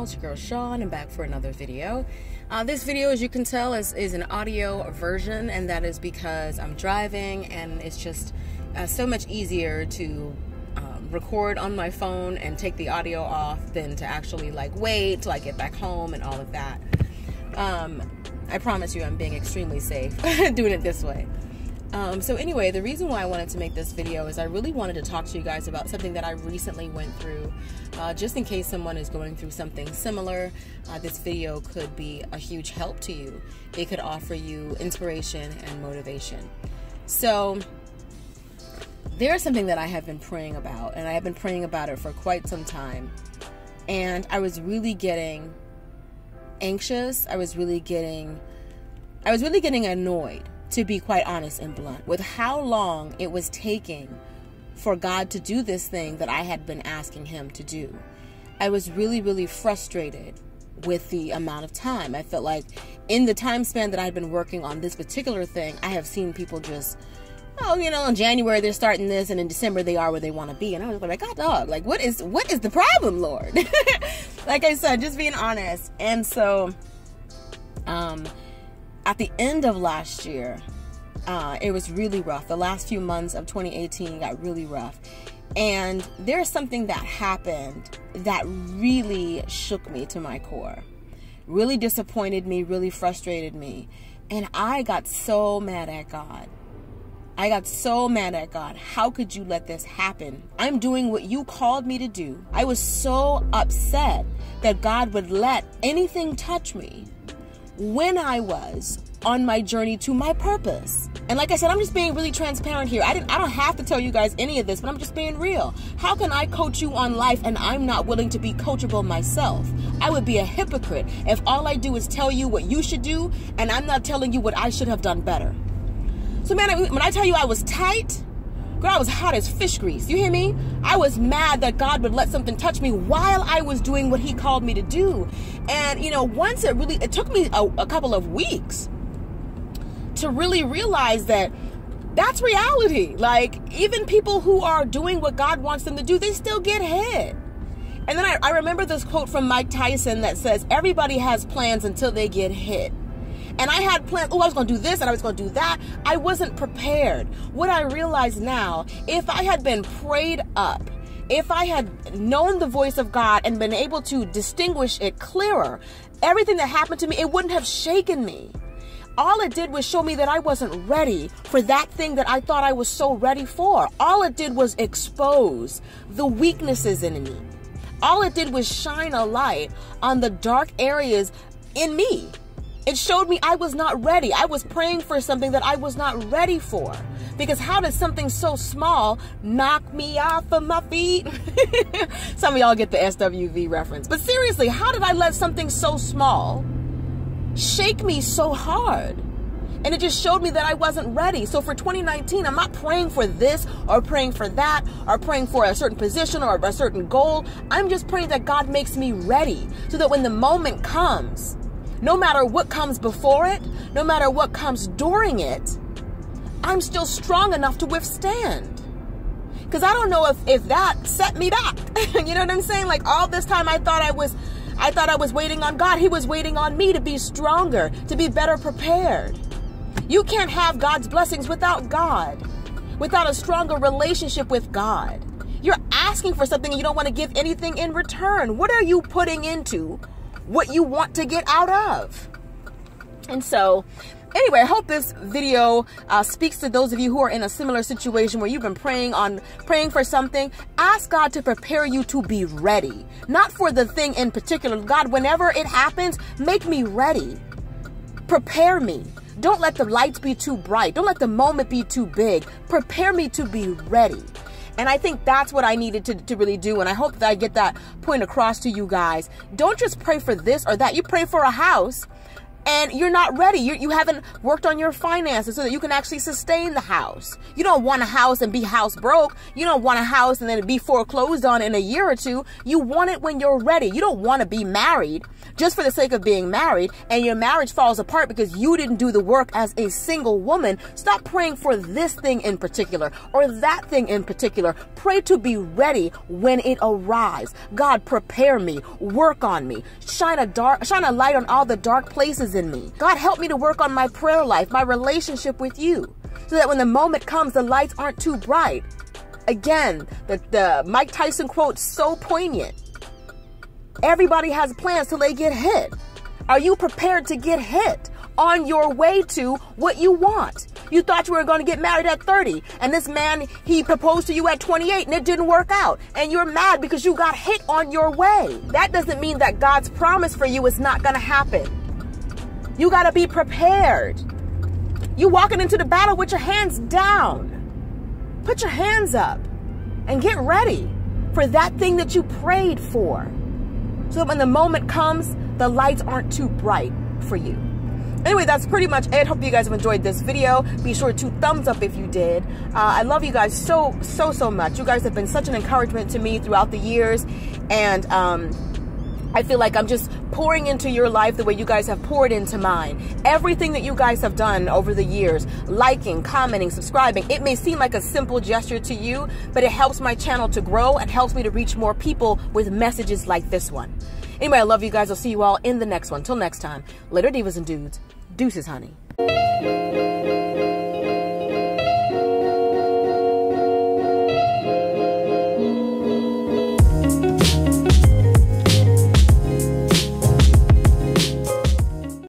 channel. It's your girl Sean. I'm back for another video. This video, as you can tell, is an audio version, and that is because I'm driving and it's just so much easier to record on my phone and take the audio off than to actually like wait till I get back home and all of that. I promise you I'm being extremely safe doing it this way. So anyway, the reason why I wanted to make this video is I really wanted to talk to you guys about something that I recently went through. Just in case someone is going through something similar, this video could be a huge help to you. It could offer you inspiration and motivation. So there's something that I have been praying about, and I have been praying about it for quite some time. And I was really getting anxious. I was really getting annoyed, to be quite honest and blunt, with how long it was taking for God to do this thing that I had been asking him to do. I was really frustrated with the amount of time. I felt like in the time span that I had been working on this particular thing, I have seen people just, oh, you know, in January they're starting this and in December they are where they want to be. And I was like, God dog, like what is the problem, Lord? Like I said, just being honest. And so at the end of last year, it was really rough. The last few months of 2018 got really rough. And there's something that happened that really shook me to my core. Really disappointed me, really frustrated me. And I got so mad at God. I got so mad at God. How could you let this happen? I'm doing what you called me to do. I was so upset that God would let anything touch me when I was on my journey to my purpose. And like I said, I'm just being really transparent here. I don't have to tell you guys any of this, but I'm just being real. How can I coach you on life and I'm not willing to be coachable myself? I would be a hypocrite if all I do is tell you what you should do and I'm not telling you what I should have done better. So man, when I tell you I was tight, girl, I was hot as fish grease. You hear me? I was mad that God would let something touch me while I was doing what he called me to do. And, you know, once it took me a couple of weeks to really realize that that's reality. Like, even people who are doing what God wants them to do, they still get hit. And then I remember this quote from Mike Tyson that says, everybody has plans until they get hit. And I had plans, oh, I was going to do this and I was going to do that. I wasn't prepared. What I realize now, if I had been prayed up, if I had known the voice of God and been able to distinguish it clearer, everything that happened to me, it wouldn't have shaken me. All it did was show me that I wasn't ready for that thing that I thought I was so ready for. All it did was expose the weaknesses in me. All it did was shine a light on the dark areas in me. It showed me I was not ready. I was praying for something that I was not ready for. Because how does something so small knock me off of my feet? Some of y'all get the SWV reference. But seriously, how did I let something so small shake me so hard? And it just showed me that I wasn't ready. So for 2019, I'm not praying for this or praying for that or praying for a certain position or a certain goal. I'm just praying that God makes me ready so that when the moment comes, no matter what comes before it, no matter what comes during it, I'm still strong enough to withstand. Because I don't know if that set me back. You know what I'm saying? Like all this time I thought I was waiting on God. He was waiting on me to be stronger, to be better prepared. You can't have God's blessings without God, without a stronger relationship with God. You're asking for something and you don't want to give anything in return. What are you putting into what you want to get out of? And so anyway, I hope this video speaks to those of you who are in a similar situation where you've been praying for something. Ask God to prepare you to be ready, not for the thing in particular. God, whenever it happens, make me ready. Prepare me. Don't let the lights be too bright. Don't let the moment be too big. Prepare me to be ready. And I think that's what I needed to really do. And I hope that I get that point across to you guys. Don't just pray for this or that. You pray for a house. and you're not ready. You haven't worked on your finances so that you can actually sustain the house. You don't want a house and be house broke. You don't want a house and then it be foreclosed on in a year or two. You want it when you're ready. You don't want to be married just for the sake of being married and your marriage falls apart because you didn't do the work as a single woman. Stop praying for this thing in particular or that thing in particular. Pray to be ready when it arrives. God, prepare me, work on me, shine a light on all the dark places in me. God, help me to work on my prayer life, my relationship with you, so that when the moment comes, the lights aren't too bright. Again, the Mike Tyson quote, so poignant. Everybody has plans till they get hit. Are you prepared to get hit on your way to what you want? You thought you were going to get married at 30, and this man, he proposed to you at 28, and it didn't work out, and you're mad because you got hit on your way. That doesn't mean that God's promise for you is not going to happen. You got to be prepared. You walking into the battle with your hands down. Put your hands up and get ready for that thing that you prayed for. So when the moment comes, the lights aren't too bright for you. Anyway, that's pretty much it. Hope you guys have enjoyed this video. Be sure to thumbs up if you did. I love you guys so much. You guys have been such an encouragement to me throughout the years. And I feel like I'm just pouring into your life the way you guys have poured into mine. Everything that you guys have done over the years, liking, commenting, subscribing, it may seem like a simple gesture to you, but it helps my channel to grow and helps me to reach more people with messages like this one. Anyway, I love you guys. I'll see you all in the next one. Till next time, later divas and dudes. Deuces, honey.